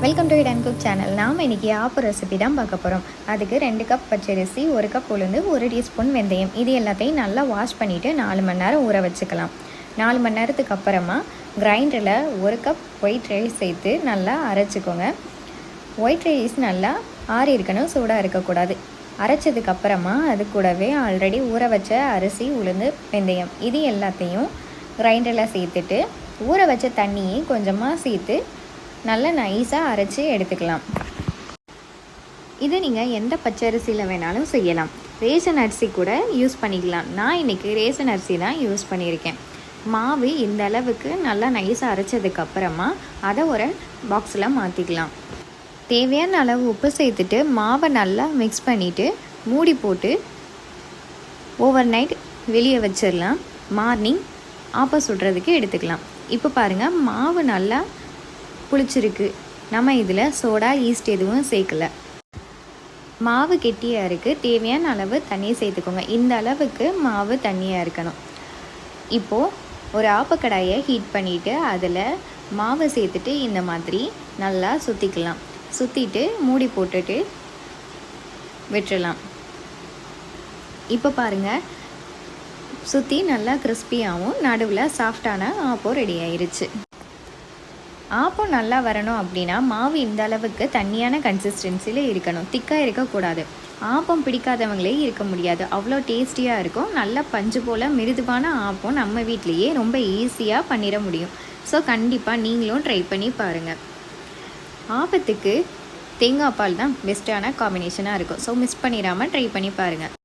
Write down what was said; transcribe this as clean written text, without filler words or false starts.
Welcome to hit cook channel. நாம் இன்றைக்கி ஆப்பு recipe தான் பார்க்க போகிறோம். அதுக்கு 2 கப் பச்சரிசி, 1 கப் உளுந்து, 1 டீஸ்பூன் வெந்தயம், இது எல்லாத்தையும் நல்லா வாஷ் பண்ணிவிட்டு 4 மணி நேரம் ஊற வச்சுக்கலாம். 4 மணி நேரத்துக்கு அப்புறமா கிரைண்டரில் 1 கப் ஒயிட் ரைஸ் சேர்த்து நல்லா அரைச்சிக்கோங்க. ஒயிட் ரைஸ் நல்லா ஆறி இருக்கணும், சூடாக இருக்கக்கூடாது. அரைச்சதுக்கப்புறமா அது கூடவே ஆல்ரெடி ஊற வச்ச அரிசி, உளுந்து, வெந்தயம் இது எல்லாத்தையும் கிரைண்டரில் சேர்த்துட்டு ஊற வச்ச தண்ணியை கொஞ்சமாக சேர்த்து நல்லா நைஸாக அரைச்சி எடுத்துக்கலாம். இது நீங்கள் எந்த பச்சரிசியில் வேணாலும் செய்யலாம். ரேஷன் அரிசி கூட யூஸ் பண்ணிக்கலாம். நான் இன்றைக்கி ரேஷன் அரிசி தான் யூஸ் பண்ணியிருக்கேன். மாவு இந்த அளவுக்கு நல்லா நைஸாக அரைச்சதுக்கப்புறமா அதை ஒரு பாக்ஸில் மாற்றிக்கலாம். தேவையான அளவு உப்பு சேர்த்துட்டு மாவை நல்லா மிக்ஸ் பண்ணிவிட்டு மூடி போட்டு ஓவர் நைட் வெளியே வச்சிடலாம். மார்னிங் ஆப்பம் சுடுறதுக்கு எடுத்துக்கலாம். இப்போ பாருங்கள், மாவு நல்லா புளிச்சிருக்கு. நம்ம இதில் சோடா, ஈஸ்ட் எதுவும் சேர்க்கலை. மாவு கெட்டியாக இருக்குது. தேவையான அளவு தண்ணி சேர்த்துக்கோங்க. இந்த அளவுக்கு மாவு தண்ணியாக இருக்கணும். இப்போது ஒரு ஆப்பக்கடாயை ஹீட் பண்ணிவிட்டு அதில் மாவை சேர்த்துட்டு இந்த மாதிரி நல்லா சுற்றிக்கலாம். சுற்றிட்டு மூடி போட்டுட்டு விட்டுடலாம். இப்போ பாருங்கள், சுற்றி நல்லா கிறிஸ்பியாகவும் நடுவில் சாஃப்டான ஆப்பம் ரெடி ஆயிடுச்சு. ஆப்பம் நல்லா வரணும் அப்படின்னா மாவு இந்த அளவுக்கு தண்ணியான கன்சிஸ்டன்சியில் இருக்கணும், திக்காக இருக்கக்கூடாது. ஆப்பம் பிடிக்காதவங்களே இருக்க முடியாது, அவ்வளோ டேஸ்டியாக இருக்கும். நல்லா பஞ்சு போல் மிருதுவான ஆப்பம் நம்ம வீட்லேயே ரொம்ப ஈஸியாக பண்ணிட முடியும். ஸோ கண்டிப்பாக நீங்களும் ட்ரை பண்ணி பாருங்கள். ஆப்பத்துக்கு தேங்காய் பால் தான் பெஸ்ட்டான காம்பினேஷனாக இருக்கும். ஸோ மிஸ் பண்ணிடாமல் ட்ரை பண்ணி பாருங்கள்.